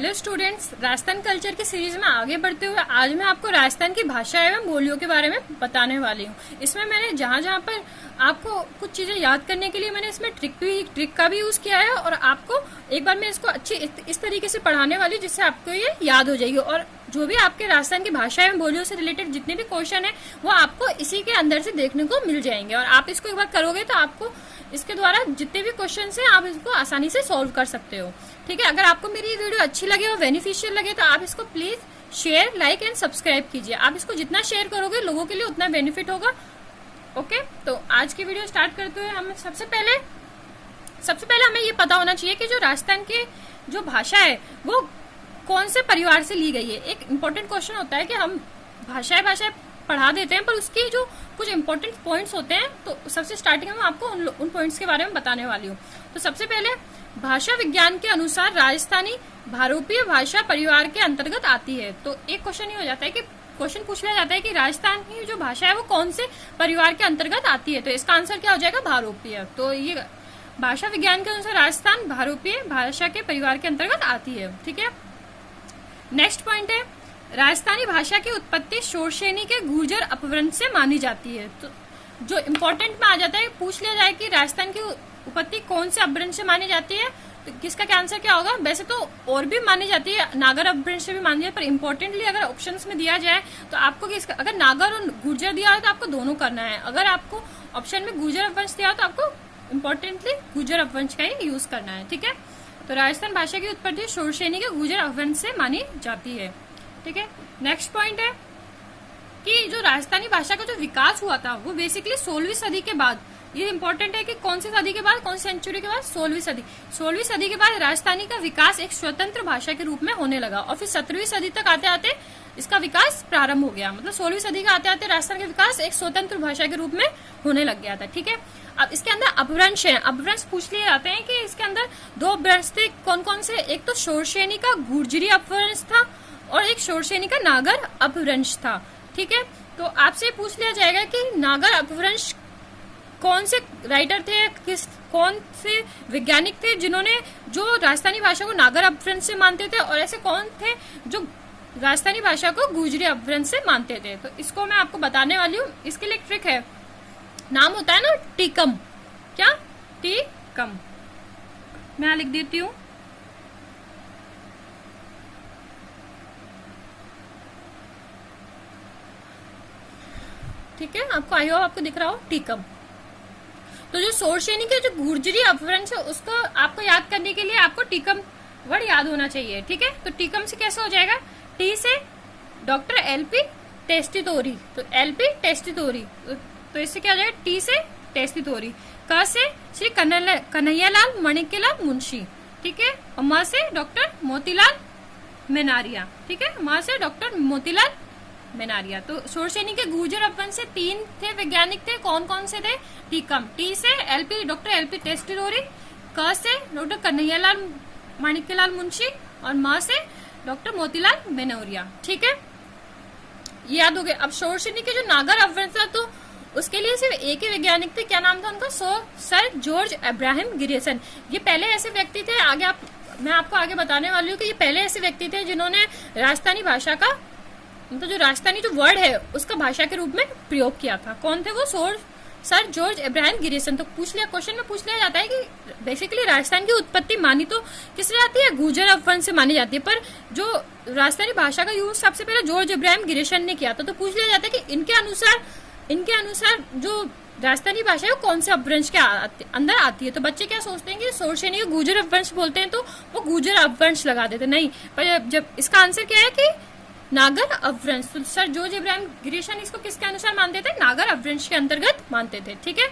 Hello students, Rajasthan culture की series में आगे बढ़ते हुए आज मैं आपको राजस्थान की भाषा एवं बोलियों के बारे में बताने वाली हूँ। इसमें मैंने जहाँ जहाँ पर आपको कुछ चीजें याद करने के लिए मैंने इसमें ट्रिक का भी यूज किया है और आपको एक बार मैं इसको अच्छी इस तरीके से पढ़ाने वाली हूँ जिससे आपको ये याद हो जाएगी। और जो भी आपके राजस्थान की भाषा एवं बोलियों से रिलेटेड जितने भी क्वेश्चन है वो आपको इसी के अंदर से देखने को मिल जाएंगे और आप इसको एक बार करोगे तो आपको इसके द्वारा जितने भी क्वेश्चन हैं आप इसको आसानी से सॉल्व कर सकते हो। ठीक है, अगर आपको मेरी वीडियो अच्छी लगे और बेनिफिशियल लगे तो आप इसको please share, like and subscribe कीजिए। आप इसको जितना शेयर करोगे लोगों के लिए उतना बेनिफिट होगा। ओके, तो आज की वीडियो स्टार्ट करते हुए हम सबसे पहले हमें ये पता होना चाहिए कि जो राजस्थान की जो भाषा है वो कौन से परिवार से ली गई है। एक इम्पोर्टेंट क्वेश्चन होता है कि हम भाषाएं पढ़ा देते हैं पर उसकी जो कुछ इंपॉर्टेंट पॉइंट्स होते हैं तो सबसे स्टार्टिंग में आपको उन पॉइंट्स के बारे में बताने वाली हूँ। तो सबसे पहले भाषा विज्ञान के अनुसार राजस्थानी भारोपीय भाषा परिवार के अंतर्गत आती है। तो एक क्वेश्चन ये हो जाता है कि क्वेश्चन पूछ लिया जाता है कि राजस्थान की जो भाषा है वो कौन से परिवार के अंतर्गत आती है। तो इसका आंसर क्या हो जाएगा? भारोपीय। तो ये भाषा विज्ञान के अनुसार राजस्थान भारोपीय भाषा के परिवार के अंतर्गत आती है। ठीक है, नेक्स्ट पॉइंट है राजस्थानी भाषा की उत्पत्ति शोरशेनी के गुर्जर अपभ्रंश से मानी जाती है। तो जो इम्पोर्टेंट में आ जाता है पूछ लिया जाए कि राजस्थान की उत्पत्ति कौन से अपभ्रंश से मानी जाती है तो किसका क्या आंसर क्या होगा? वैसे तो और भी मानी जाती है, नागर अपभ्रंश से भी मानी जाती है, पर इम्पोर्टेंटली अगर ऑप्शंस में दिया जाए तो आपको किसका, अगर नागर और गुर्जर दिया हो तो आपको दोनों करना है। अगर आपको ऑप्शन में गुर्जर अपभ्रंश दिया हो तो आपको इम्पोर्टेंटली गुर्जर अपभ्रंश का ही यूज करना है। ठीक है, तो राजस्थान भाषा की उत्पत्ति शोरशेनी के गुर्जर अपभ्रंश से मानी जाती है। ठीक है, नेक्स्ट पॉइंट है कि जो राजस्थानी भाषा का जो विकास हुआ था वो बेसिकली 16वीं सदी के बाद, ये इंपॉर्टेंट है कि कौन सी सदी के बाद, कौन सी सेंचुरी के बाद? 16वीं सदी के बाद राजस्थानी का विकास एक स्वतंत्र भाषा के रूप में होने लगा और फिर 17वीं सदी तक आते आते इसका विकास प्रारंभ हो गया। मतलब 16वीं सदी का आते आते राजस्थान का विकास एक स्वतंत्र भाषा के रूप में होने लग गया था। ठीक है, अब इसके अंदर अपभ्रंश है, अपभ्रंश पूछ लिए जाते हैं कि इसके अंदर दो अपभ्रंश थे, कौन कौन से? एक तो शोरशेनी का गुर्जरी अपभ्रंश था और एक शोरशेनी का नागर अपभ्रंश था। ठीक है, तो आपसे पूछ लिया जाएगा कि नागर अपभ्रंश कौन से राइटर थे, कौन से वैज्ञानिक थे जिन्होंने जो राजस्थानी भाषा को नागर अपभ्रंश से मानते थे और ऐसे कौन थे जो राजस्थानी भाषा को गुर्जरी अपभ्रंश से मानते थे। तो इसको मैं आपको बताने वाली हूँ। इसके लिए एक ट्रिक है, नाम होता है ना टीकम। क्या? टीकम। मैं यहाँ लिख देती हूँ। ठीक है, आपको आई हो, आपको दिख रहा हो टीकम। तो जो शोरशेनी के जो गुर्जरी अपभ्रंश है उसको आपको याद करने के लिए आपको टीकम वर्ड याद होना चाहिए। ठीक है, तो टीकम से कैसे हो जाएगा? टी से डॉक्टर एलपी टेस्टितोरी, तो एलपी टेस्टितोरी, तो इससे क्या हो जाएगा? टी से टेस्टितोरी। क से श्री कन्हैयालाल माणिक्यलाल मुंशी। ठीक है, और म से डॉक्टर मोतीलाल मेनारिया। ठीक है, म से डॉक्टर मोतीलाल मेनारिया। तो शोरशेनी के गुर्जर अपभ्रंश से 3 थे वैज्ञानिक थे, कौन कौन से थे? टीकम। टी से एलपी डॉक्टर एलपी टेस्टितोरी, क से डॉक्टर कन्हैयालाल माणिक्यलाल मुंशी और म से डॉक्टर मोतीलाल मेनोरिया। ठीक है, याद हो गए। अब शोरशेनी के जो नागर अपभ्रंश था तो उसके लिए सिर्फ एक ही वैज्ञानिक थे, क्या नाम था उनका? Sir George Abraham Grierson. ये पहले ऐसे व्यक्ति थे, आगे मैं आपको आगे बताने वाली हूँ कि ये पहले ऐसे व्यक्ति थे जिन्होंने राजस्थानी भाषा का मतलब जो राजस्थानी जो वर्ड है उसका भाषा के रूप में प्रयोग किया था। कौन थे वो? Sir George Abraham Grierson. तो क्वेश्चन में पूछ लिया जाता है कि बेसिकली राजस्थान की उत्पत्ति मानी तो किससे जाती है? गुर्जर अपभ्रंश से मानी जाती है, पर जो राजस्थानी भाषा का यूज सबसे पहले जॉर्ज अब्राहम गिरिसन ने किया था। तो पूछ लिया जाता है कि इनके अनुसार जो राजस्थानी भाषा है वो कौन से अपभ्रंश के अंदर आती है। तो बच्चे क्या सोचते हैं कि शोरशेनी को गुर्जर अपभ्रंश बोलते हैं तो वो गुर्जर अपभ्रंश लगा देते, नहीं, पर जब इसका आंसर क्या है कि नागर अपभ्रंश। तो सर जॉर्ज अब्राहम गिरिसन इसको किसके अनुसार मानते थे? नागर अपभ्रंश के अंतर्गत मानते थे। ठीक है,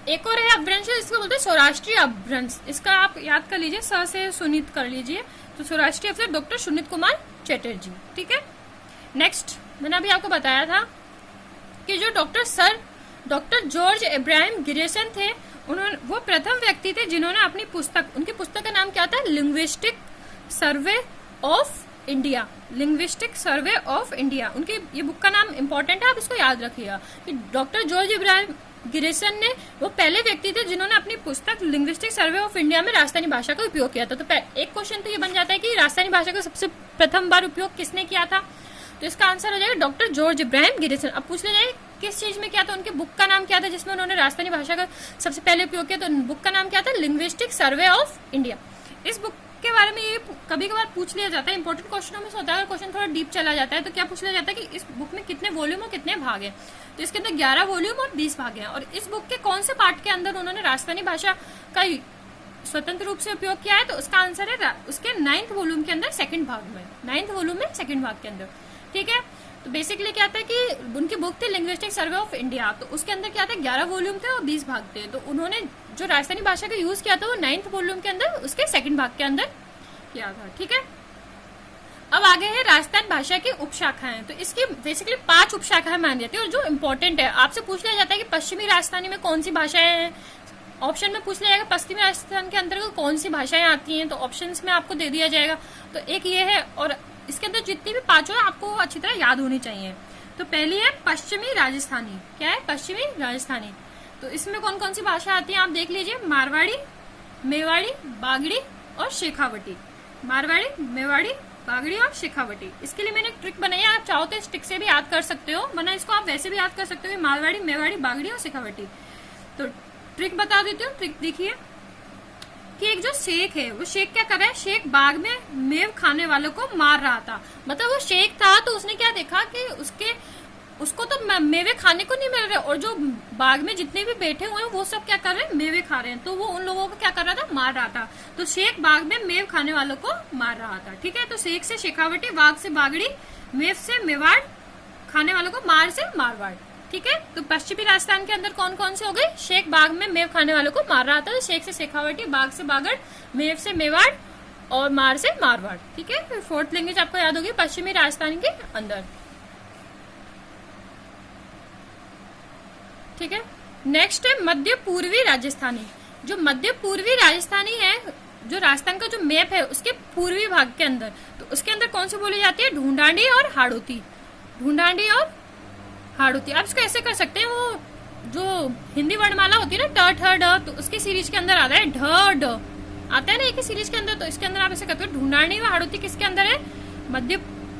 एक और है अपभ्रंश इसको बोलते हैं सौराष्ट्रीय अपभ्रंश। इसका आप याद कर लीजिए, स से सुनीत कर लीजिए। तो सौराष्ट्रीय अफसर डॉक्टर सुनीत कुमार चटर्जी। ठीक है, नेक्स्ट मैंने अभी आपको बताया था कि जो डॉक्टर जॉर्ज अब्राहम गिरिसन थे वो प्रथम व्यक्ति थे जिन्होंने अपनी उनकी पुस्तक का नाम क्या था? Linguistic survey of India. Linguistic survey of India, उनकी ये बुक का नाम इंपॉर्टेंट है, आप इसको याद रखिएगा कि डॉक्टर जॉर्ज गिरिसन ने वो पहले व्यक्ति थे जिन्होंने अपनी पुस्तक लिंग्विस्टिक सर्वे ऑफ इंडिया में राजस्थानी भाषा का उपयोग किया था। तो एक क्वेश्चन तो ये बन जाता है कि राजस्थानी भाषा का सबसे प्रथम बार उपयोग किसने किया था, तो इसका आंसर हो जाएगा डॉक्टर जॉर्ज इब्राहिम गिरिसन। अब पूछ लिया जाए किस चीज में किया था, उनके बुक का नाम क्या था जिसमें उन्होंने राजस्थानी भाषा का सबसे पहले उपयोग किया, तो बुक का नाम क्या था, लिंग्विस्टिक सर्वे ऑफ इंडिया। इस बुक के बारे में ये कभी कभार पूछ लिया जाता है, इंपॉर्टेंट क्वेश्चनों में से होता है। अगर क्वेश्चन थोड़ा डीप चला जाता है तो क्या पूछ लिया जाता है कि इस बुक में कितने वॉल्यूम और कितने भाग हैं, तो इसके अंदर 11 वॉल्यूम और 20 भाग हैं। और इस बुक के कौन से पार्ट के अंदर उन्होंने राजस्थानी भाषा का स्वतंत्र रूप से उपयोग किया है, तो उसका आंसर है उसके 9th वॉल्यूम के अंदर सेकंड भाग में, 9th वॉल्यूम में सेकंड भाग के अंदर। ठीक है, तो बेसिकली क्या था कि उनकी बुक थी लिंग्विस्टिक सर्वे ऑफ इंडिया, तो उसके अंदर क्या था 11 वॉल्यूम थे और 20 भाग थे। तो उन्होंने जो राजस्थानी भाषा का यूज किया था वो 9th वॉल्यूम के अंदर उसके सेकंड भाग के अंदर किया था। ठीक है, अब आगे है राजस्थान भाषा की उपशाखाएं। तो इसकी बेसिकली 5 उपशाखाएं मानी जाती है और जो इम्पोर्टेंट है आपसे पूछ लिया जाता है कि पश्चिमी राजस्थानी में कौन सी भाषाएं हैं, ऑप्शन में पूछ लिया जाएगा पश्चिमी राजस्थान के अंतर्गत कौन सी भाषाएं आती हैं, तो ऑप्शंस में आपको दे दिया जाएगा। तो एक ये है और इसके अंदर जितनी भी 5 है आपको अच्छी तरह याद होनी चाहिए। तो पहली है पश्चिमी राजस्थानी। क्या है, पश्चिमी राजस्थानी। तो इसमें कौन कौन सी भाषा आती है आप देख लीजिए, मारवाड़ी, मेवाड़ी, बागड़ी और शेखावटी। मारवाड़ी, मेवाड़ी, बागड़ी और शेखावटी। इसके लिए मैंने एक ट्रिक बनाई है, आप चाहो तो इस ट्रिक से भी याद कर सकते हो, वरना इसको आप वैसे भी याद कर सकते हो, मारवाड़ी, मेवाड़ी, बागड़ी और शेखावटी। तो ट्रिक बता देती हूँ। ट्रिक देखिए कि एक जो शेख है वो शेख क्या कर रहा है, शेख बाग में मेव खाने वालों को मार रहा था। मतलब वो शेख था तो उसने क्या देखा कि उसको तो मेवे खाने को नहीं मिल रहे और जो बाग में जितने भी बैठे हुए हैं वो सब क्या कर रहे हैं, मेवे खा रहे हैं। तो वो उन लोगों को क्या कर रहा था, मार रहा था। तो शेख बाग में मेव खाने वालों को मार रहा था। ठीक है, तो शेख से शेखावटी, बाग से बागड़ी, मेव से मेवाड़, खाने वालों को मार से मारवाड़। ठीक है, तो पश्चिमी राजस्थान के अंदर कौन कौन से हो गए, शेख बाग में मेव खाने वालों को मार रहा था, तो शेख से शेखावटी, बाग से बागड़, मेव से मेवाड़ और मार से मारवाड़। ठीक है, 4th लैंग्वेज आपको याद होगी पश्चिमी राजस्थान के अंदर। ठीक है, नेक्स्ट है मध्य पूर्वी राजस्थानी। जो मध्य पूर्वी राजस्थानी है, जो राजस्थान का जो मैप है उसके पूर्वी भाग के अंदर, तो उसके अंदर कौन सी बोली जाती है, ढूंढाड़ी और हाड़ौती। ढूंढाड़ी और हाड़ौती। आप इसको ऐसे कर सकते हैं, वो जो हिंदी वर्णमाला होती है ना, ट ठ ड, तो उसकी सीरीज के अंदर आता है ढ ड, आता है ना एक ही सीरीज के अंदर। तो इसके अंदर आप ऐसे करते हो, ढूंढाड़ी और हाड़ौती किसके अंदर है, मध्य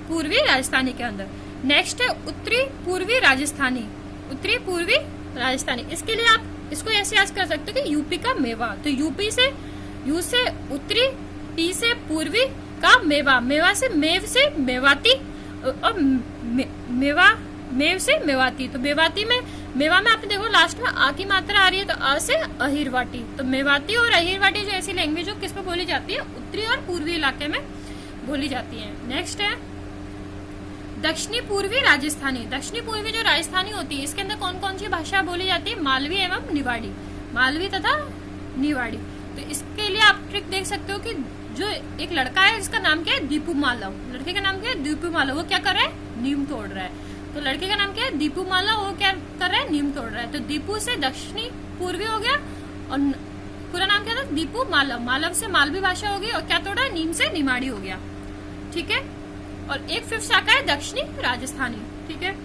पूर्वी राजस्थानी के अंदर। नेक्स्ट है उत्तरी पूर्वी राजस्थानी। उत्तरी पूर्वी राजस्थानी, इसके लिए आप इसको ऐसे याद कर सकते हो कि यूपी का मेवा। तो यूपी से यू से उत्तरी, पी से पूर्वी का मेवा, मेवा से मेव से मेवाती और मेवा मेव से मेवाती। तो मेवाती में, मेवा में आपने देखो लास्ट में आ की मात्रा आ रही है, तो आ से अहिरवाटी। तो मेवाती और अहिरवाटी जो ऐसी लैंग्वेज हो किस पे बोली जाती है, उत्तरी और पूर्वी इलाके में बोली जाती है। नेक्स्ट है दक्षिणी पूर्वी राजस्थानी। दक्षिणी पूर्वी जो राजस्थानी होती है इसके अंदर कौन कौन सी भाषा बोली जाती है, मालवी एवं निवाड़ी। मालवी तथा निवाड़ी। तो इसके लिए आप ट्रिक देख सकते हो कि जो एक लड़का है जिसका नाम क्या है, दीपू मालव। लड़के का नाम क्या है, दीपू मालव। वो क्या कर रहा है, नीम तोड़ रहा है। तो लड़के का नाम क्या है, दीपू मालव। वो क्या कर रहा है, नीम तोड़ रहा है। तो दीपू से दक्षिणी पूर्वी हो गया और पूरा नाम क्या था, दीपू मालव। मालव से मालवी भाषा हो गई और क्या तोड़ा है, नीम से निमाड़ी हो गया। ठीक है, और एक 5th शाखा है दक्षिणी राजस्थानी। ठीक है,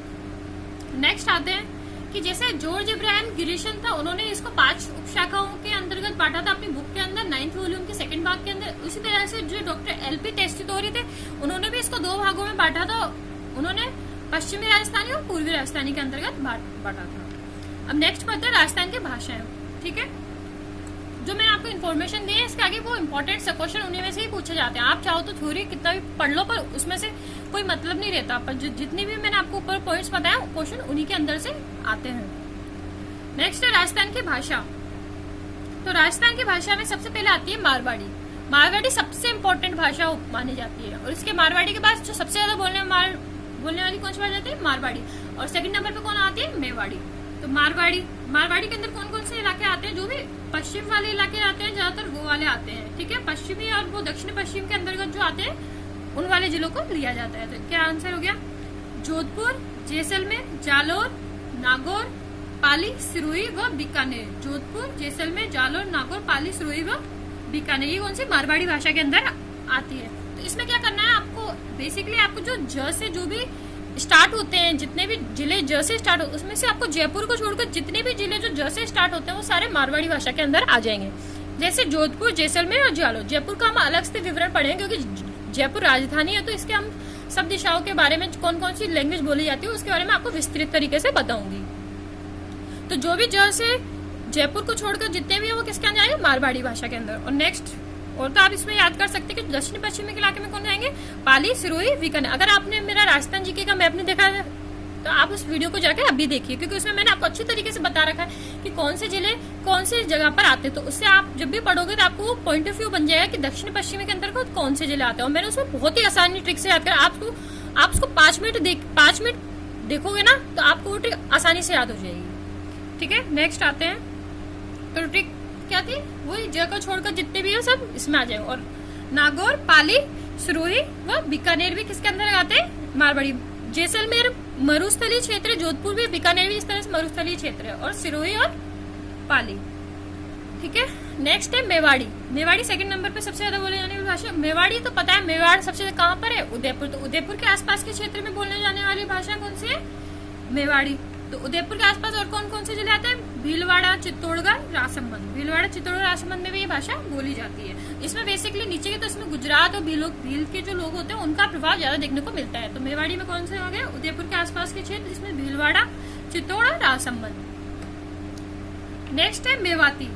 नेक्स्ट आते हैं कि जैसे जॉर्ज इब्राहिम गिरिसन था, उन्होंने इसको 5 उपशाखाओं के अंतर्गत बांटा था अपनी बुक के अंदर 9th वॉल्यूम के सेकंड भाग के अंदर। उसी तरह से जो डॉक्टर LP टेस्टिटोरी थे उन्होंने भी इसको 2 भागों में बांटा था। उन्होंने पश्चिमी राजस्थानी और पूर्वी राजस्थानी के अंतर्गत बांटा था। अब नेक्स्ट पढ़ते हैं राजस्थान की भाषाएं। ठीक है, जो मैंने आपको इन्फॉर्मेशन दी है इसके आगे वो इंपॉर्टेंट से क्वेश्चन उन्हीं में से ही पूछे जाते हैं। आप चाहो तो थ्योरी कितना भी पढ़ लो, पर उसमें से कोई मतलब नहीं रहता। पर जितनी भी मैंने आपको ऊपर पॉइंट्स बताया क्वेश्चन उन्हीं के अंदर से आते हैं। नेक्स्ट है राजस्थान की भाषा। तो राजस्थान की भाषा में सबसे पहले आती है मारवाड़ी। मारवाड़ी सबसे इम्पोर्टेंट भाषा मानी जाती है और इसके मारवाड़ी के बाद जो सबसे ज्यादा बोलने वाली कौन सी भाषा आती है, मारवाड़ी। और सेकंड नंबर पे कौन आती है, मेवाड़ी। तो मारवाड़ी के अंदर कौन कौन से इलाके आते हैं, जो भी पश्चिम वाले इलाके आते हैं ज्यादातर वो वाले आते हैं। ठीक है, पश्चिमी और वो दक्षिण पश्चिम के अंतर्गत जो आते हैं उन वाले जिलों को लिया जाता है। तो क्या आंसर हो गया, जोधपुर, जैसलमेर, जालोर, नागौर, पाली, सिरोही व बीकानेर। जोधपुर, जैसलमेर, जालोर, नागौर, पाली, सिरोही व बीकानेर, ये कौन सी मारवाड़ी भाषा के अंदर आती है। तो इसमें क्या करना है आपको, बेसिकली आपको जो ज से जो भी स्टार्ट होते हैं, जितने भी जिले ज से स्टार्ट होते उसमें से आपको जयपुर को छोड़कर जितने भी जिले जो ज से स्टार्ट होते हैं वो सारे मारवाड़ी भाषा के अंदर आ जाएंगे। जैसे जोधपुर, जैसलमेर और जालौर। जयपुर का हम अलग से विवरण पढ़ेंगे क्योंकि जयपुर राजधानी है, तो इसके हम सब दिशाओं के बारे में कौन कौन सी लैंग्वेज बोली जाती है उसके बारे में आपको विस्तृत तरीके से बताऊंगी। तो जो भी ज से जयपुर को छोड़कर जितने भी है वो किसके अंदर आएंगे, मारवाड़ी भाषा के अंदर। और नेक्स्ट और तो आप इसमें याद कर सकते हैं कि दक्षिण पश्चिमी इलाके में कौन जाएंगे, पाली, सिरोही, बीकानेर। अगर आपने मेरा राजस्थान जीके का मैप नहीं देखा है तो आप उस वीडियो को जाकर अभी देखिए, क्योंकि उसमें मैंने आपको अच्छी तरीके से बता रखा है कि कौन से जिले कौन से जगह पर आते हैं। तो उससे आप जब भी पढ़ोगे तो आपको पॉइंट ऑफ व्यू बन जाएगा कि दक्षिण पश्चिमी के अंतर्गत कौन से जिले आते हैं। और मैंने उसमें बहुत ही आसानी ट्रिक से याद कर, आप उसको 5 मिनट देखोगे ना तो आपको वो ट्रिक आसानी से याद हो जाएगी। ठीक है, नेक्स्ट आते हैं। तो ट्रिक क्या थी, वही जगह छोड़कर जितने भी है सब इसमें आ जाएंगे। और नागौर, पाली, सिरोही व बीकानेर भी किसके अंदर आते हैं, मारवाड़ी। जैसलमेर मरुस्थलीय क्षेत्र, जोधपुर भी, बीकानेर भी इस तरह से मरुस्थलीय क्षेत्र है, और सिरोही और पाली। ठीक है, नेक्स्ट है मेवाड़ी। मेवाड़ी सेकंड नंबर पे सबसे ज्यादा बोले जाने वाली भाषा। मेवाड़ी तो पता है, मेवाड़ सबसे ज्यादा कहाँ पर है, उदयपुर। तो उदयपुर के आसपास के क्षेत्र में बोलने जाने वाली भाषा कौन सी है, मेवाड़ी। तो उदयपुर के आसपास और कौन कौन से जिले आते हैं, भीलवाड़ा, चित्तौड़गढ़, राजसमंद। भीलवाड़ा, चित्तौड़गढ़, राजसमंद में भी ये भाषा बोली जाती है। इसमें बेसिकली नीचे के तो इसमें गुजरात और भील के जो लोग होते हैं उनका प्रभाव ज्यादा देखने को मिलता है। तो मेवाड़ी में कौन से हो गए, उदयपुर के आसपास के क्षेत्र, जिसमें भीलवाड़ा, चित्तौड़ और राजसमंद। नेक्स्ट है मेवाती।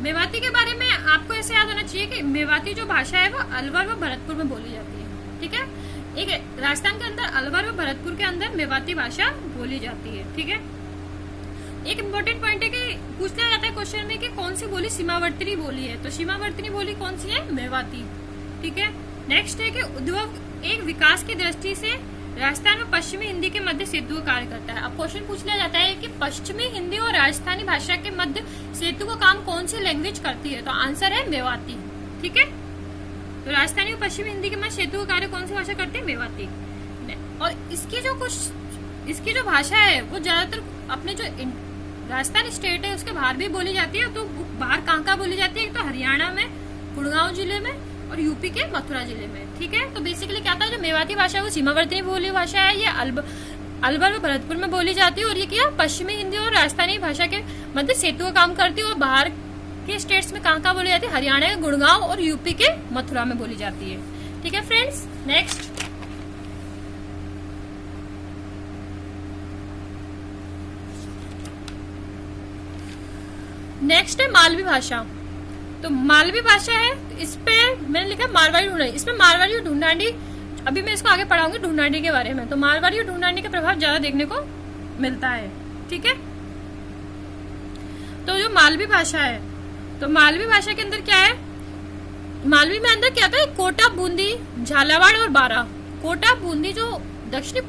मेवाती के बारे में आपको ऐसे याद होना चाहिए कि मेवाती जो भाषा है वो अलवर व भरतपुर में बोली जाती है। ठीक है, एक राजस्थान के अंदर अलवर व भरतपुर के अंदर मेवाती भाषा बोली जाती है। ठीक है, एक इम्पोर्टेंट पॉइंट है कि पूछना जाता है क्वेश्चन में कि कौन सी बोली सीमावर्ती बोली है। तो सीमावर्ती बोली कौन सी है, मेवाती। ठीक है, नेक्स्ट है कि उद्भव एक विकास की दृष्टि से राजस्थान में पश्चिमी हिंदी के मध्य सेतु का कार्य करता है। अब क्वेश्चन पूछ लिया जाता है कि पश्चिमी हिंदी और राजस्थानी भाषा के मध्य सेतु का काम कौन सी लैंग्वेज करती है, तो आंसर है मेवाती। ठीक है, तो राजस्थानी और पश्चिमी हिंदी के मध्य सेतु का कार्य कौन सी भाषा करती है, मेवाती। और इसकी जो भाषा है वो ज्यादातर अपने जो राजस्थान स्टेट है उसके बाहर भी बोली जाती है। तो बाहर कहाँ बोली जाती है, तो हरियाणा में, गुड़गांव जिले में, और यूपी के मथुरा जिले में। ठीक है, तो बेसिकली क्या था, जो मेवाती भाषा है वो सीमावर्ती बोली भाषा है, ये अलवर व भरतपुर में बोली जाती है। और ये क्या, पश्चिमी हिंदी और राजस्थानी भाषा के मध्य सेतु का काम करती है। और बाहर के स्टेट्स में कहाँ बोली जाती है, हरियाणा के गुड़गांव और यूपी के मथुरा में बोली जाती है। ठीक है फ्रेंड्स, नेक्स्ट है मालवी भाषा। तो मालवी भाषा है, इस पे मैंने लिखा मारवाड़ी ढूंढानी। इसमें मारवाड़ी और ढूंढानी, अभी मैं इसको आगे पढ़ाऊंगी ढूंढानी के बारे में। तो मारवाड़ी और ढूंढानी का प्रभाव ज्यादा देखने को मिलता है। ठीक है, तो जो मालवी भाषा है, तो मालवी भाषा के अंदर क्या है, मालवी में अंदर क्या था, कोटा, बूंदी, झालावाड़ और बारां। कोटा, बूंदी जो दक्षिणी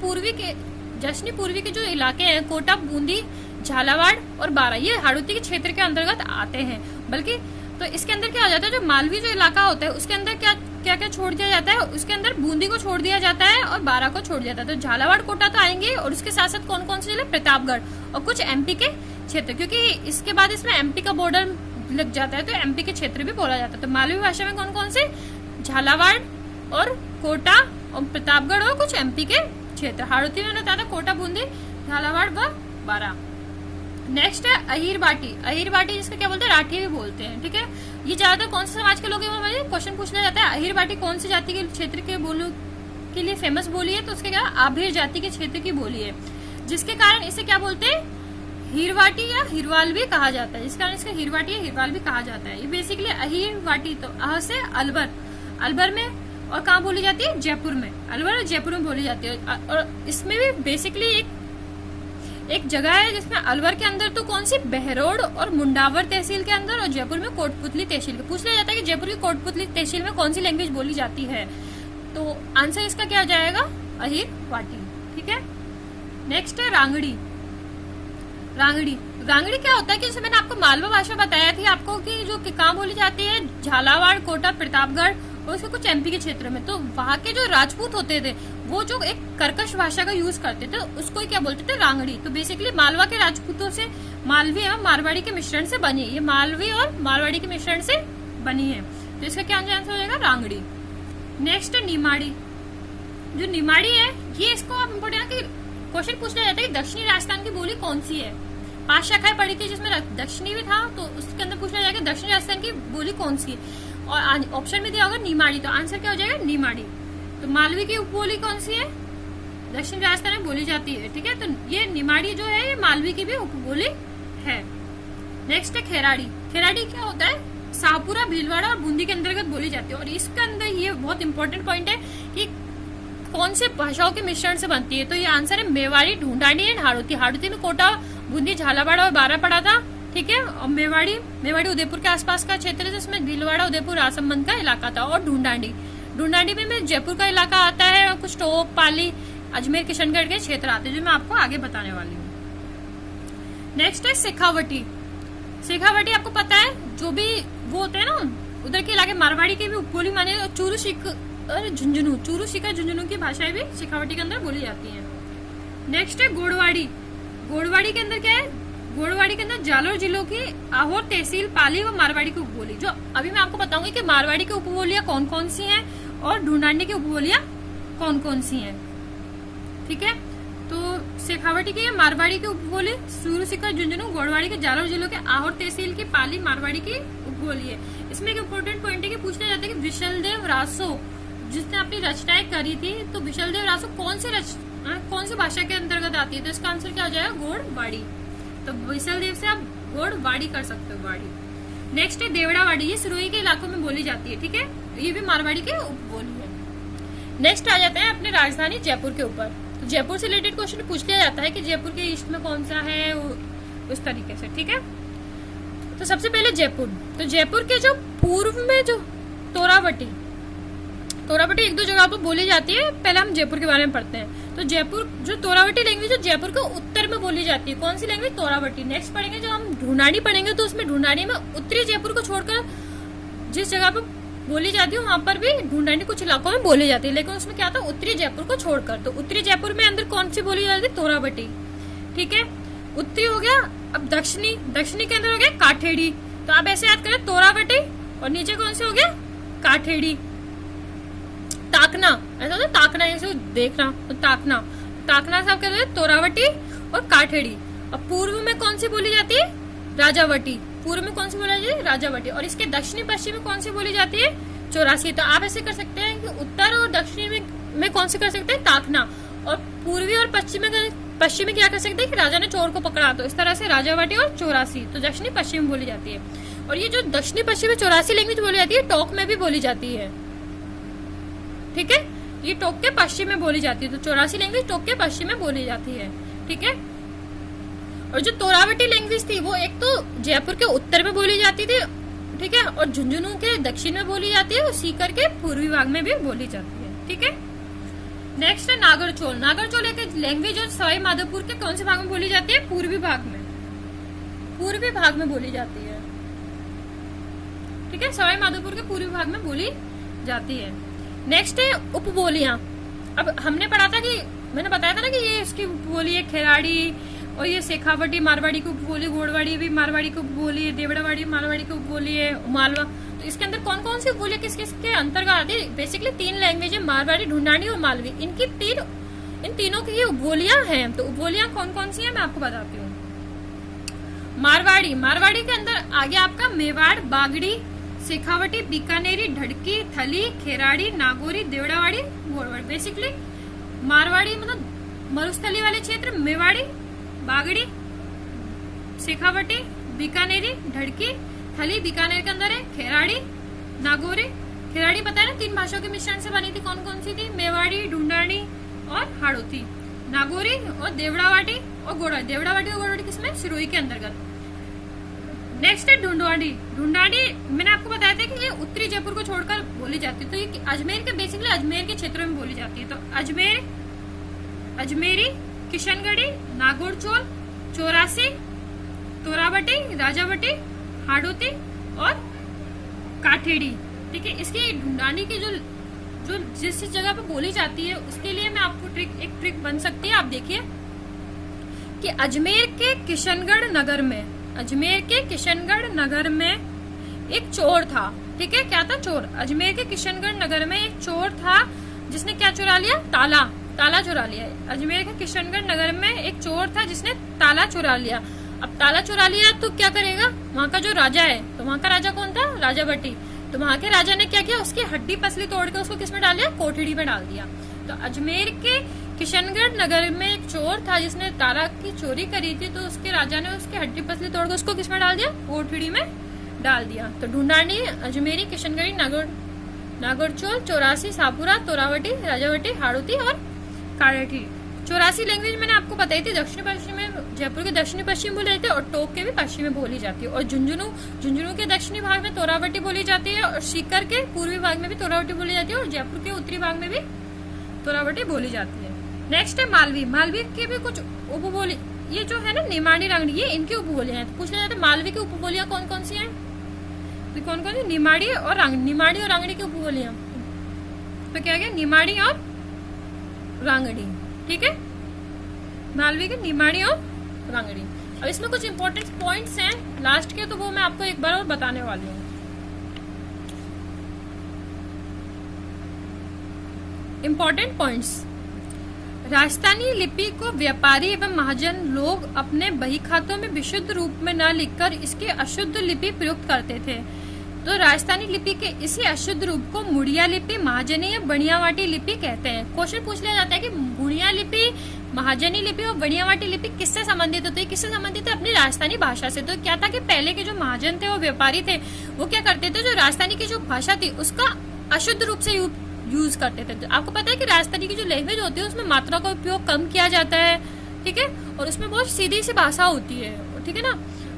पूर्वी के जो इलाके हैं, कोटा, बूंदी, झालावाड़ और बारां, ये हाड़ौती के क्षेत्र के अंतर्गत आते हैं। बल्कि तो इसके अंदर क्या हो जाता है, जो मालवी जो इलाका होता है उसके अंदर क्या छोड़ दिया जाता है, उसके अंदर बूंदी को छोड़ दिया जाता है और बारां को छोड़ दिया जाता है। तो झालावाड़, कोटा तो आएंगे, और उसके साथ साथ कौन कौन से जिले, प्रतापगढ़ और कुछ एमपी के क्षेत्र, क्योंकि इसके बाद इसमें एमपी का बॉर्डर लग जाता है तो एमपी के क्षेत्र भी बोला जाता है। तो मालवी भाषा में कौन कौन से, झालावाड़ और कोटा और प्रतापगढ़ और कुछ एमपी के क्षेत्र। हाड़ौती में बताया था कोटा, बूंदी, झालावाड़ व बारां। नेक्स्ट है अहीर बाटी। अहीर बाटी जिसको क्या बोलते हैं, राठी भी बोलते हैं। ठीक है, ये ज्यादातर कौन से समाज के लोग हैं, क्वेश्चन पूछना जाता है। अहीर बाटी कौन सी जाति के क्षेत्र के बोली के लिए फेमस बोली है, तो उसके क्या, आभीर जाति के क्षेत्र की बोली है, जिसके कारण इसे क्या बोलते हैं, हीरवाटी या हिरवाल भी कहा जाता है। इस कारण इसका हीरवाटी या हिरवाल भी कहा जाता है। ये बेसिकली अहीर बाटी तो अह से अलवर में, और कहाँ बोली जाती है, जयपुर में। अलवर और जयपुर में बोली जाती है। और इसमें भी बेसिकली एक जगह है जिसमें अलवर के अंदर तो कौन सी, बहरोड और मुंडावर तहसील के अंदर, और जयपुर में कोटपुतली तहसील। पूछ लिया जाता है कि जयपुर की कोटपुतली तहसील में कौन सी लैंग्वेज बोली जाती है, तो आंसर इसका क्या जाएगा, अहीर वाटी। ठीक है, नेक्स्ट है रांगड़ी। रांगड़ी क्या होता है कि जैसे मैंने आपको मालवा भाषा बताया थी आपको कि जो कहाँ बोली जाती है, झालावाड़, कोटा, प्रतापगढ़ और उसके कुछ एमपी के क्षेत्र में। तो वहाँ के जो राजपूत होते थे वो जो एक कर्कश भाषा का यूज करते थे उसको क्या बोलते थे, रांगड़ी। तो बेसिकली मालवा के राजपूतों से मालवी एवं मारवाड़ी के मिश्रण से बनी है। ये मालवी और मारवाड़ी के मिश्रण से बनी है, तो इसका क्या आंसर हो जाएगा, रांगड़ी। नेक्स्ट है निमाड़ी। जो निमाड़ी है, ये इसको आप इम्पोर्टेंट कि क्वेश्चन पूछा जाता है कि दक्षिणी राजस्थान की बोली कौन सी है। 5 शाखाएं पढ़ी थी जिसमें दक्षिणी भी था, तो उसके अंदर पूछा जाएगा दक्षिणी राजस्थान की बोली कौन सी है, और ऑप्शन में दिया होगा निमाड़ी, तो आंसर क्या हो जाएगा निमाड़ी। तो मालवी की उपबोली कौन सी है, दक्षिण राजस्थान में बोली जाती है, ठीक है। तो ये निमाड़ी जो है ये मालवी की भी उपबोली है। नेक्स्ट है खेराड़ी। खेराड़ी क्या होता है, शाहपुरा, भीलवाड़ा और बूंदी के अंतर्गत बोली जाती है, और इसके अंदर ये बहुत इंपॉर्टेंट पॉइंट है कि कौन से भाषाओं के मिश्रण से बनती है। तो ये आंसर है मेवाड़ी, ढूंढानी एंड हाड़ौती। हाड़ौती में कोटा, बूंदी, झालावाड़ा और बारह पड़ा था, ठीक है। और मेवाड़ी उदयपुर के आसपास का क्षेत्र है, जिसमें भीलवाड़ा, उदयपुर, राजसमंद का इलाका था। और ढूंढानी में जयपुर का इलाका आता है, और कुछ टोक, पाली, अजमेर, किशनगढ़ के क्षेत्र आते हैं, जो मैं आपको आगे बताने वाली हूँ। नेक्स्ट है शेखावटी। शेखावटी आपको पता है, जो भी वो होते हैं ना उधर के इलाके, मारवाड़ी की भी उपबोली माने, चूरू शिका झुंझुनू की भाषाएं भी शेखावटी के अंदर बोली जाती हैं। नेक्स्ट है गोड़वाड़ी। गोड़वाड़ी के अंदर क्या है, गोड़वाड़ी के अंदर जालोर जिलों की आहोर तहसील, पाली व मारवाड़ी की उपबोली। जो अभी मैं आपको बताऊंगी कि मारवाड़ी की उपबोलियां कौन कौन सी हैं और ढूंढानी की उपबोलियां कौन कौन सी हैं, ठीक है। तो शेखावटी की मारवाड़ी की उपबोली, चूरू शिका झुंझुनू, गोड़वाड़ी के जालोर जिलों के आहोर तहसील की पाली मारवाड़ी की उपबोली है। इसमें एक इम्पोर्टेंट पॉइंट है कि पूछा जाता है कि विशलदेव रासो जिसने अपनी रचनाएं करी थी, तो विशलदेव रासो कौन सी भाषा के अंतर्गत आती है, तो इसका आंसर क्या हो जाएगा गोड़वाड़ी। तो विशलदेव से आप गोड़वाड़ी कर सकते हो, वाड़ी। नेक्स्ट है देवड़ावाड़ी। ये सिरोही के इलाकों में बोली जाती है, ठीक है। ये भी मारवाड़ी की उपबोली है। नेक्स्ट आ जाते हैं अपने राजधानी जयपुर के ऊपर। तो जयपुर से रिलेटेड क्वेश्चन पूछ लिया जाता है कि जयपुर के ईस्ट में कौन सा है, उस तरीके से, ठीक है। तो सबसे पहले जयपुर। तो जयपुर के जो पूर्व में जो तोरावटी एक दो जगह पर बोली जाती है। पहले हम जयपुर के बारे में पढ़ते हैं। तो जयपुर जो तोरावटी लैंग्वेज है जयपुर के उत्तर में बोली जाती है। कौन सी लैंग्वेज, तोरावटी। नेक्स्ट पढ़ेंगे जब हम ढूंढानी पढ़ेंगे, तो उसमें ढूंढानी में उत्तरी जयपुर को छोड़कर जिस जगह पर बोली जाती है वहां पर भी ढूंढानी कुछ इलाकों में बोली जाती है, लेकिन उसमें क्या था, उत्तरी जयपुर को छोड़कर। तो उत्तरी जयपुर में अंदर कौन सी बोली जाती है, तोरावटी, ठीक है। उत्तरी हो गया। अब दक्षिणी के अंदर हो गया काठेड़ी। तो आप ऐसे याद करें, तोरावटी और नीचे कौन से हो गया, काठेड़ी। ताकना, ऐसा होता है ताकना, ऐसे देखना, तो ताकना से आप कहते हैं तोरावटी और काठेड़ी। और पूर्व में कौन सी बोली जाती है, राजावटी। पूर्व में कौन सी बोली जाती है, राजावटी। और इसके दक्षिणी पश्चिम में कौन सी बोली जाती है, चौरासी। तो आप ऐसे कर सकते हैं कि उत्तर और दक्षिणी में कौन सी कर सकते हैं, ताकना। और पूर्वी और पश्चिमी क्या कर सकते हैं कि राजा ने चोर को पकड़ा, तो इस तरह से राजावटी और चौरासी। तो दक्षिणी पश्चिम बोली जाती है। और ये जो दक्षिणी पश्चिम में चौरासी लैंग्वेज बोली जाती है, टोक में भी बोली जाती है, ठीक है। ये टोक के पश्चिम में बोली जाती है। तो चौरासी लैंग्वेज टोक के पश्चिम में बोली जाती है, ठीक है। और जो तोरावटी लैंग्वेज थी वो एक तो जयपुर के उत्तर में बोली जाती थी, ठीक है, और झुंझुनू के दक्षिण में बोली जाती है, और सीकर के पूर्वी भाग में भी बोली जाती है, ठीक है। नेक्स्ट है नागरचोल। नागरचोल एक लैंग्वेज जो सवाई माधोपुर के कौन से भाग में बोली जाती है, पूर्वी भाग में बोली जाती है, ठीक है। सवाई माधोपुर के पूर्वी भाग में बोली जाती है। नेक्स्ट है उपबोलियां। अब हमने पढ़ा था कि मैंने बताया था ना कि ये इसकी उपबोली है खेराड़ी, और ये शेखावटी मारवाड़ी की उपबोली, गोड़वाड़ी भी मारवाड़ी की उपबोली है, देवड़ावाड़ी मारवाड़ी की उपबोली है, मालवा। तो इसके अंदर कौन कौन सी उपबोली किस किस के अंतर्गत आती है, बेसिकली 3 लैंग्वेज है, मारवाड़ी, ढूंढानी और मालवी। इन तीनों की ही उपबोलियां हैं। तो उपबोलियां कौन कौन सी है मैं आपको बताती हूँ। मारवाड़ी के अंदर आगे आपका मेवाड़, बागड़ी, शेखावटी, बीकानेरी, ढड़की, थली, खेराड़ी, नागौरी, देवड़ावाड़ी, गोड़वाड़ी। बेसिकली मारवाड़ी मतलब मरुस्थली वाले क्षेत्र, मेवाड़ी, बागड़ी, शेखावटी, बीकानेरी, ढड़की, थली बीकानेर के अंदर है, खेराड़ी, नागौरी। खेराड़ी पता है ना, 3 भाषाओं के मिश्रण से बनी थी। कौन कौन सी थी, मेवाड़ी, ढूंढानी और हाड़ौती। नागौरी और देवड़ावाटी और गोड़वाड़ी किसमें, सिरोही के अंतर्गत। नेक्स्ट है ढूंढानी। मैंने आपको बताया था कि ये उत्तरी जयपुर को छोड़कर बोली जाती है। तो ये अजमेर के बेसिकली अजमेर के क्षेत्रों में बोली जाती है। तो अजमेरी, किशनगढ़ी, नागौरचोल, चौरासी, तोरावटी, राजावटी, हाड़ौती और काठेड़ी, ठीक है। इसकी ढूंढानी की जो जिस जगह पे बोली जाती है उसके लिए मैं आपको एक ट्रिक बन सकती है। आप देखिए कि अजमेर के किशनगढ़ नगर में एक चोर था, ठीक है। क्या था, चोर। अजमेर के किशनगढ़ नगर में एक चोर था जिसने क्या चुरा लिया? ताला। ताला चुरा लिया। अजमेर के किशनगढ़ नगर में एक चोर था जिसने ताला चुरा लिया। अब ताला चुरा लिया तो क्या करेगा? वहाँ का जो राजा है, तो वहाँ का राजा कौन था? राजा भट्टी। तो वहाँ के राजा ने क्या किया? उसकी हड्डी पसली तोड़ के उसको किसमें डाल दिया? कोठड़ी में डाल दिया। तो अजमेर के किशनगढ़ नगर में एक चोर था जिसने ताला की चोरी करी थी, तो उसके राजा ने उसकी हड्डी पसली तोड़ के उसको किसमें डाल दिया? कोठड़ी में डाल दिया। तो ढूंढानी, अजमेरी, किशनगढ़ी, नागरचोल, 84, सापुरा, तोरावटी, राजावटी, हाड़ौती और कारेठी। 84 लैंग्वेज मैंने आपको बताई थी। दक्षिणी पश्चिम में जयपुर के दक्षिणी पश्चिम बोली जाती है और टोक के भी पश्चिम में बोली जाती है। और झुंझुनू के दक्षिणी भाग में तोरावटी बोली जाती है और सीकर के पूर्वी भाग में भी तोरावटी बोली जाती है और जयपुर के उत्तरी भाग में भी तोरावटी बोली जाती है। नेक्स्ट है मालवी। मालवी के भी कुछ उपबोली, ये जो है ना निमाड़ी रांगड़ी, ये इनकी उपबोलियां हैं। तो पूछ लिया जाता है मालवी की उपबोलियां कौन कौन सी हैं? तो कौन कौन सी? निमाड़ी और रांगड़ी की उपबोलियां। तो क्या गया? निमाड़ी और रांगड़ी। ठीक है, मालवी की निमाड़ी और रांगड़ी। अब इसमें कुछ इंपॉर्टेंट पॉइंट्स हैं लास्ट के, तो वो मैं आपको एक बार और बताने वाली हूँ। Important points. राजस्थानी लिपि को व्यापारी एवं महाजन लोग अपने बही खातों में विशुद्ध रूप में न लिखकर इसकी अशुद्ध लिपि प्रयुक्त करते थे। तो राजस्थानी लिपि के इसी अशुद्ध रूप को मुड़िया लिपि, महाजनी या बनियावाटी लिपि कहते हैं। क्वेश्चन पूछ लिया जाता है कि मुड़िया लिपि, महाजनी लिपि और बनियावाटी लिपि किससे संबंधित होती है? किससे संबंधित है? अपनी राजस्थानी भाषा से। तो क्या था कि पहले के जो महाजन थे, वो व्यापारी थे, वो क्या करते थे? जो राजस्थानी की जो भाषा थी उसका अशुद्ध रूप से यूज करते थे। तो आपको पता है कि राजस्थानी की जो लैंग्वेज होती है उसमें मात्रा का उपयोग कम किया जाता है। ठीक है, और उसमें बहुत सीधी सी भाषा होती है। ठीक है ना।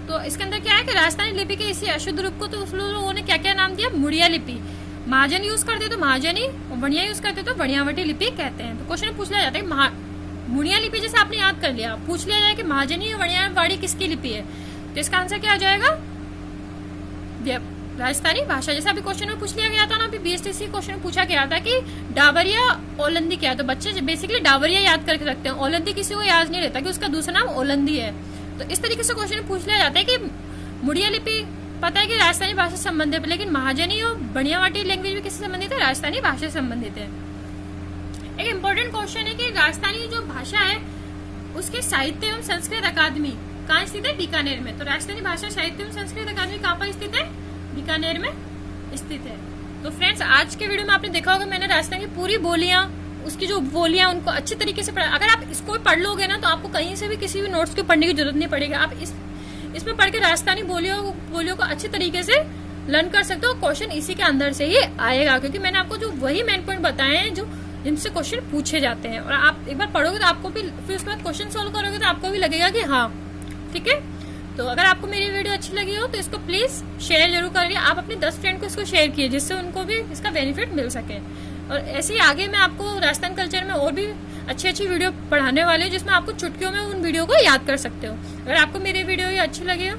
तो इसके अंदर क्या है कि राजस्थानी लिपि के इसी अशुद्ध रूप को तो उस लोगों ने क्या क्या नाम दिया? मुड़िया लिपि। महाजन यूज करते तो महाजनी, और बनिया यूज करते तो बनियावटी लिपि कहते हैं। तो क्वेश्चन पूछ लिया जाता है मुड़िया लिपि जैसे आपने याद कर लिया, पूछ लिया जाए कि महाजनी और बनियावाड़ी किसकी लिपि है, तो इसका आंसर क्या आ जाएगा? राजस्थानी भाषा। जैसे अभी क्वेश्चन में पूछ लिया गया था ना, अभी बीएसटीसी क्वेश्चन में पूछा गया था कि डावरिया ओलंदी क्या है। तो बच्चे बेसिकली डावरिया याद करके रखते हैं, ओलंदी किसी को याद नहीं रहता कि उसका दूसरा नाम ओलंदी है। तो इस तरीके से क्वेश्चन पूछ लिया जाता है कि मुड़िया लिपि पता है कि राजस्थानी भाषा से संबंधित है, लेकिन महाजनी और बनियावाटी लैंग्वेज भी किससे संबंधित है? राजस्थानी भाषा से संबंधित है। एक इम्पोर्टेंट क्वेश्चन है कि राजस्थानी जो भाषा है उसके साहित्य एवं संस्कृत अकादमी कहाँ स्थित है? बीकानेर में। तो राजस्थानी भाषा साहित्य एवं संस्कृत अकादमी कहाँ पर स्थित है? बीकानेर में स्थित है। तो फ्रेंड्स, आज के वीडियो में आपने देखा होगा मैंने राजस्थान की पूरी बोलियां, उसकी जो बोलियां, उनको अच्छे तरीके से पढ़ा। अगर आप इसको पढ़ लोगे ना तो आपको कहीं से भी किसी भी नोट्स को पढ़ने की जरूरत नहीं पड़ेगी। आप इसमें पढ़ के राजस्थानी बोलियों को अच्छे तरीके से लर्न कर सकते हो। क्वेश्चन इसी के अंदर से ही आएगा, क्योंकि मैंने आपको जो वही मेन पॉइंट बताए हैं जो जिनसे क्वेश्चन पूछे जाते हैं। और आप एक बार पढ़ोगे तो आपको भी, फिर उसके बाद क्वेश्चन सोल्व करोगे तो आपको भी लगेगा कि हाँ ठीक है। तो अगर आपको मेरी वीडियो अच्छी लगी हो तो इसको प्लीज शेयर जरूर करिए। आप अपने 10 फ्रेंड को इसको शेयर कीजिए जिससे उनको भी इसका बेनिफिट मिल सके। और ऐसे ही आगे मैं आपको राजस्थान कल्चर में और भी अच्छी अच्छी वीडियो पढ़ाने वाले हूँ जिसमें आपको चुटकियों में उन वीडियो को याद कर सकते हो। अगर आपको मेरी वीडियो ये अच्छी लगी हो